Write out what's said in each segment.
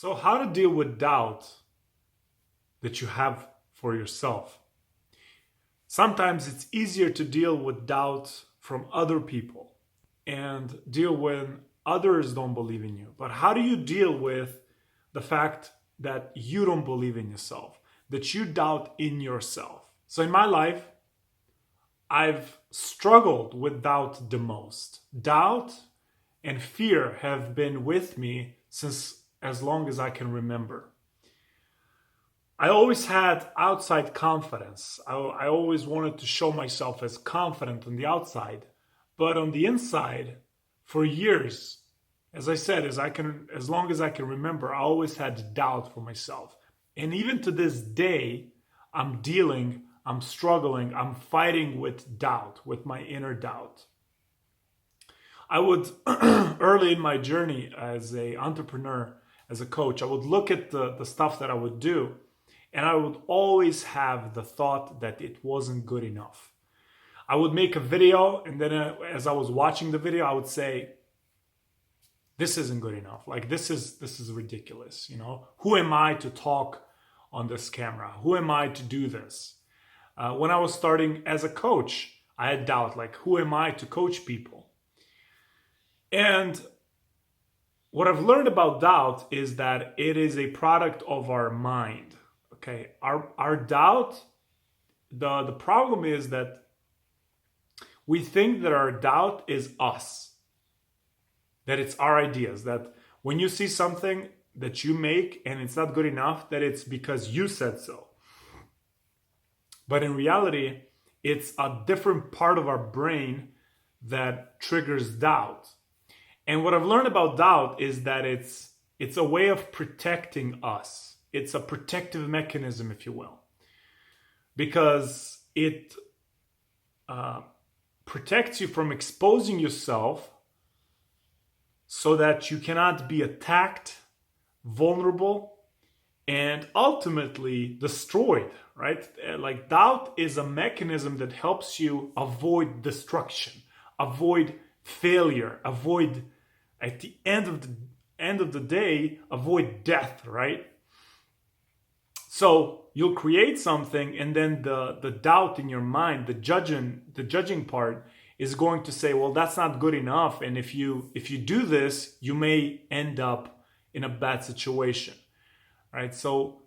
So, how to deal with doubt that you have for yourself? Sometimes it's easier to deal with doubt from other people and deal when others don't believe in you. But how do you deal with the fact that you don't believe in yourself, that you doubt in yourself? So, in my life, I've struggled with doubt the most. Doubt and fear have been with me since as long as I can remember. I always had outside confidence. I always wanted to show myself as confident on the outside, but on the inside, for years, as I said, as long as I can remember, I always had doubt for myself. And even to this day, I'm struggling, I'm fighting with doubt, with my inner doubt. I would, early in my journey as an entrepreneur, as a coach, I would look at the stuff that I would do, and I would always have the thought that it wasn't good enough. I would make a video, and then as I was watching the video, I would say, this isn't good enough. Like, this is ridiculous. Who am I to talk on this camera? Who am I to do this? When I was starting as a coach, I had doubt, like, who am I to coach people? And what I've learned about doubt is that it is a product of our mind. Okay, our doubt, the problem is that we think that our doubt is us, that it's our ideas, that when you see something that you make and it's not good enough, that it's because you said so. But in reality, it's a different part of our brain that triggers doubt. And what I've learned about doubt is that it's a way of protecting us. It's a protective mechanism, if you will, because it protects you from exposing yourself so that you cannot be attacked, vulnerable, and ultimately destroyed, right? Like, doubt is a mechanism that helps you avoid destruction, avoid failure, avoid, at the end of the day, avoid death, right? So you'll create something, and then the doubt in your mind, the judging part, is going to say, well, that's not good enough, and if you do this, you may end up in a bad situation, right? So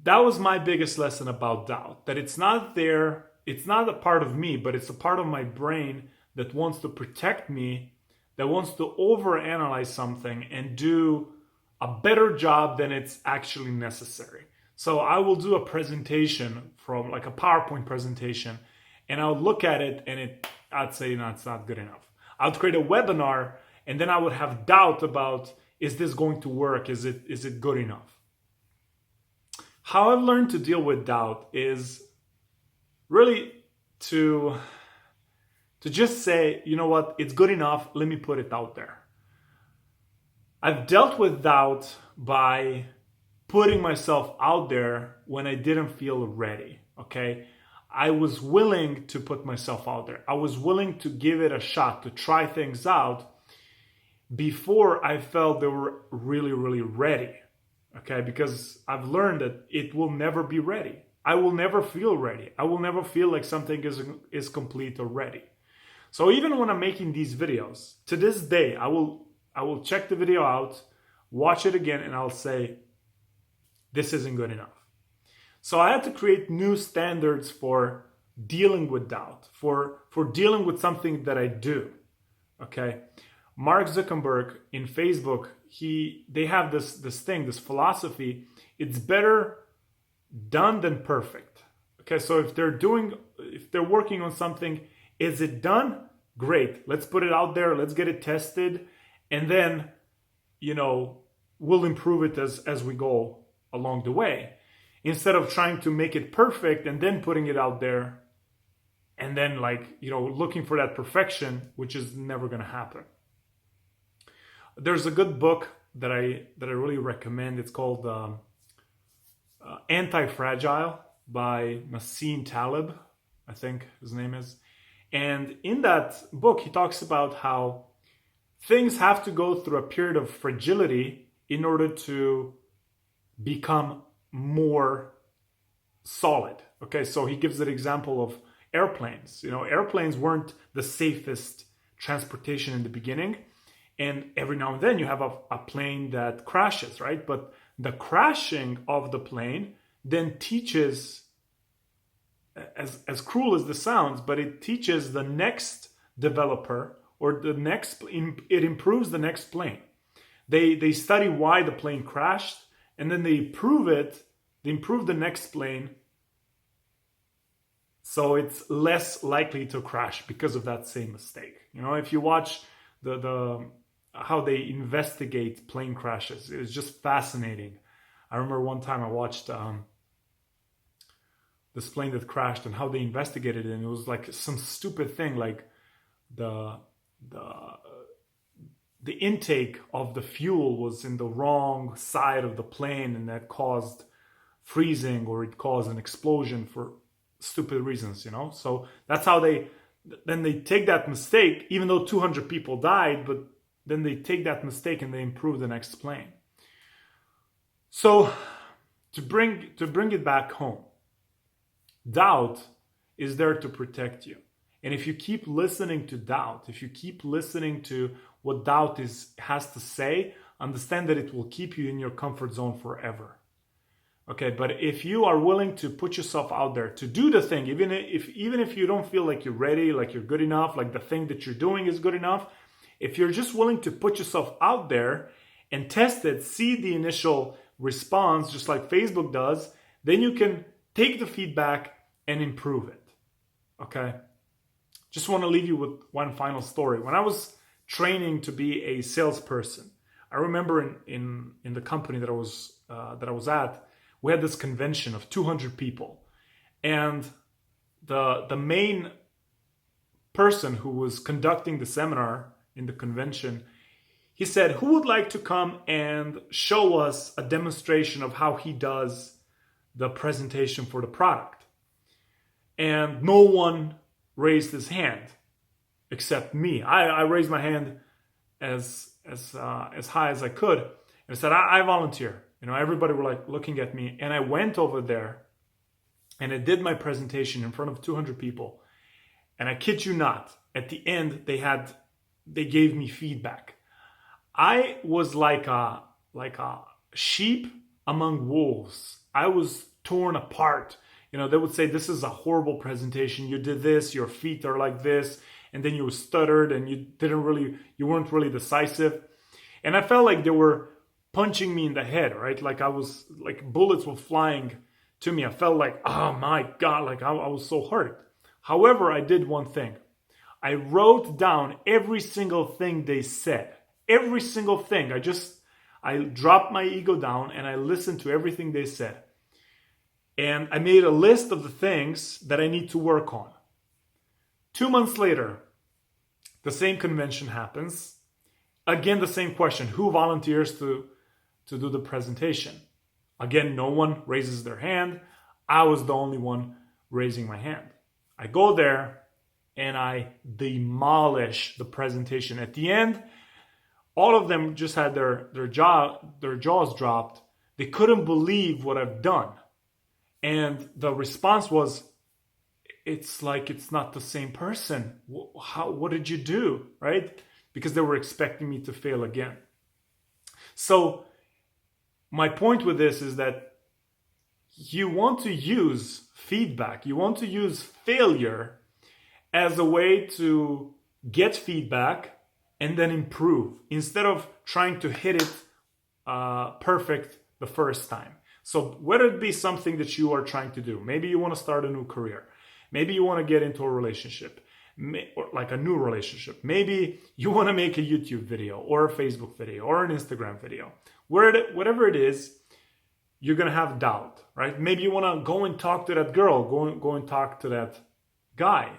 that was my biggest lesson about doubt, that it's not a part of me, but it's a part of my brain that wants to protect me, that wants to overanalyze something and do a better job than it's actually necessary. So I will do a presentation from, like, a PowerPoint presentation, and I'll look at it and I'd say, no, it's not good enough. I'll create a webinar, and then I would have doubt about, is this going to work? Is it good enough? How I've learned to deal with doubt is really to just say, you know what, it's good enough, let me put it out there. I've dealt with doubt by putting myself out there when I didn't feel ready, okay? I was willing to put myself out there. I was willing to give it a shot, to try things out before I felt they were really, really ready, okay? Because I've learned that it will never be ready. I will never feel ready. I will never feel like something is complete or ready. So even when I'm making these videos, to this day, I will check the video out, watch it again, and I'll say, this isn't good enough. So I had to create new standards for dealing with doubt, for dealing with something that I do. Okay. Mark Zuckerberg in Facebook, they have this philosophy, it's better done than perfect. Okay, so if they're working on something, is it done? Great. Let's put it out there, let's get it tested, and then, we'll improve it as we go along the way. Instead of trying to make it perfect and then putting it out there and then, looking for that perfection, which is never going to happen. There's a good book that I really recommend. It's called Anti-Fragile by Nassim Taleb, I think his name is. And in that book, he talks about how things have to go through a period of fragility in order to become more solid. Okay, so he gives an example of airplanes. Airplanes weren't the safest transportation in the beginning, and every now and then you have a plane that crashes, right? But the crashing of the plane then teaches, as cruel as this sounds, but it teaches the next developer, or it improves the next plane. They study why the plane crashed, and then they improve the next plane, so it's less likely to crash because of that same mistake. If you watch the how they investigate plane crashes, it's just fascinating. I remember one time I watched this plane that crashed and how they investigated it, and it was like some stupid thing, like the intake of the fuel was in the wrong side of the plane, and that caused freezing, or it caused an explosion for stupid reasons. So that's how they take that mistake, even though 200 people died, but then they take that mistake and they improve the next plane. So to bring it back home, doubt is there to protect you. And if you keep listening to doubt, if you keep listening to what doubt has to say, understand that it will keep you in your comfort zone forever. Okay, but if you are willing to put yourself out there to do the thing, even if you don't feel like you're ready, like you're good enough, like the thing that you're doing is good enough, if you're just willing to put yourself out there and test it, see the initial response, just like Facebook does, then you can take the feedback and improve it. Okay? Just want to leave you with one final story. When I was training to be a salesperson, I remember in the company that I was at, we had this convention of 200 people, and the main person who was conducting the seminar in the convention, he said, "Who would like to come and show us a demonstration of how he does the presentation for the product?" And no one raised his hand except me. I raised my hand as high as I could, and I said, I volunteer. Everybody were like looking at me, and I went over there and I did my presentation in front of 200 people. And I kid you not, at the end they gave me feedback. I was like a sheep among wolves. I was torn apart. They would say, "This is a horrible presentation. You did this, your feet are like this," and then you stuttered and you weren't really decisive. And I felt like they were punching me in the head, right? Like I was, like bullets were flying to me. I felt like, oh my God, like I was so hurt. However, I did one thing. I wrote down every single thing they said. Every single thing. I dropped my ego down and I listened to everything they said. And I made a list of the things that I need to work on. 2 months later, the same convention happens. Again, the same question: who volunteers to do the presentation? Again, no one raises their hand. I was the only one raising my hand. I go there and I demolish the presentation. At the end, all of them just had their jaws dropped. They couldn't believe what I've done. And the response was, "It's like it's not the same person. What did you do?" Right? Because they were expecting me to fail again. So my point with this is that you want to use feedback, you want to use failure as a way to get feedback and then improve, instead of trying to hit it perfect the first time. So whether it be something that you are trying to do, maybe you want to start a new career, maybe you want to get into a relationship, or like a new relationship, maybe you want to make a YouTube video or a Facebook video or an Instagram video, whatever it is, you're going to have doubt, right? Maybe you want to go and talk to that girl, go and talk to that guy,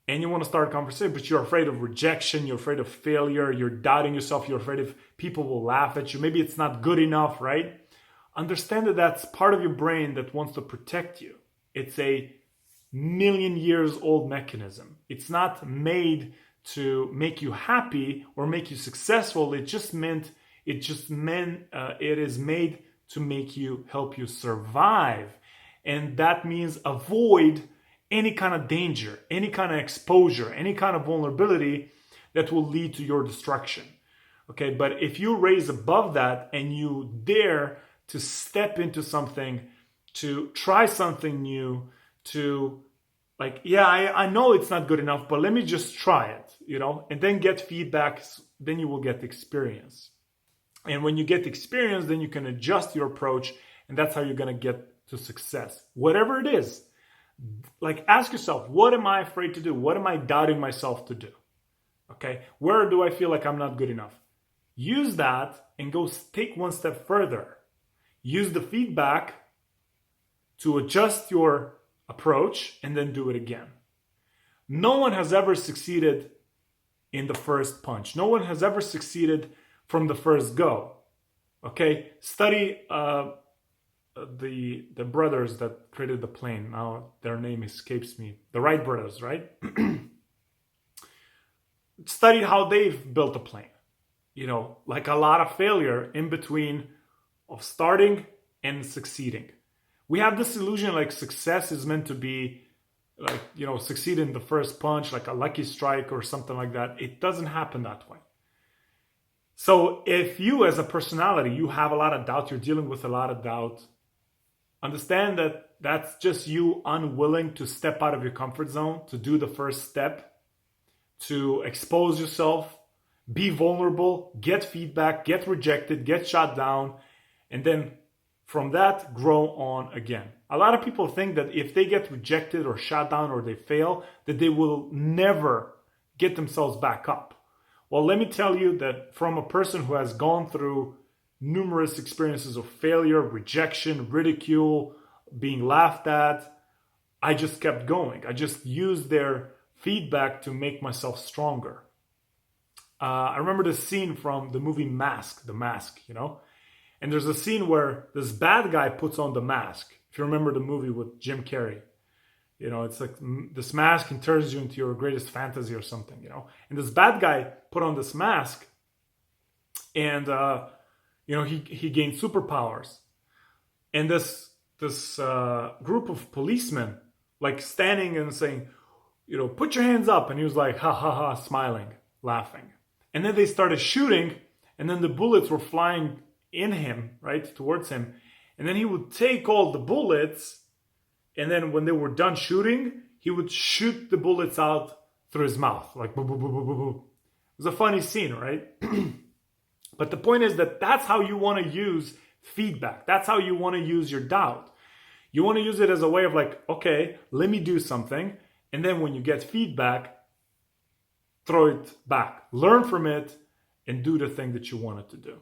and you want to start a conversation, but you're afraid of rejection, you're afraid of failure, you're doubting yourself, you're afraid if people will laugh at you, maybe it's not good enough, right? Understand that that's part of your brain that wants to protect you. It's a million years old mechanism. It's not made to make you happy or make you successful. It's it is made to help you survive. And that means avoid any kind of danger, any kind of exposure, any kind of vulnerability that will lead to your destruction. Okay, but if you raise above that and you dare to step into something, to try something new, to I know it's not good enough, but let me just try it, and then get feedback, then you will get experience. And when you get experience, then you can adjust your approach, and that's how you're going to get to success. Whatever it is, ask yourself, what am I afraid to do? What am I doubting myself to do? Okay, where do I feel like I'm not good enough? Use that and go take one step further. Use the feedback to adjust your approach and then do it again. No one has ever succeeded in the first punch. No one has ever succeeded from the first go. Okay, study the brothers that created the plane. Now their name escapes me. The Wright brothers, right? Study how they've built a plane. A lot of failure in between of starting and succeeding. We have this illusion success is meant to be succeed in the first punch, like a lucky strike or something like that. It doesn't happen that way. So if you as a personality, you have a lot of doubt, you're dealing with a lot of doubt, understand that that's just you unwilling to step out of your comfort zone, to do the first step, to expose yourself, be vulnerable, get feedback, get rejected, get shot down, and then from that, grow on again. A lot of people think that if they get rejected or shot down or they fail, that they will never get themselves back up. Well, let me tell you that from a person who has gone through numerous experiences of failure, rejection, ridicule, being laughed at, I just kept going. I just used their feedback to make myself stronger. I remember this scene from the movie Mask, The Mask, And there's a scene where this bad guy puts on the mask. If you remember the movie with Jim Carrey, it's like this mask and turns you into your greatest fantasy or something, And this bad guy put on this mask and, he gained superpowers. And this group of policemen, standing and saying, put your hands up. And he was like, ha, ha, ha, smiling, laughing. And then they started shooting, and then the bullets were flying in him, right, towards him. And then he would take all the bullets, and then when they were done shooting, he would shoot the bullets out through his mouth, like boo, boo, boo, boo, boo, boo. It was a funny scene, right? But the point is that that's how you want to use feedback. That's how you want to use your doubt. You want to use it as a way of okay, let me do something. And then when you get feedback, throw it back. Learn from it and do the thing that you wanted to do.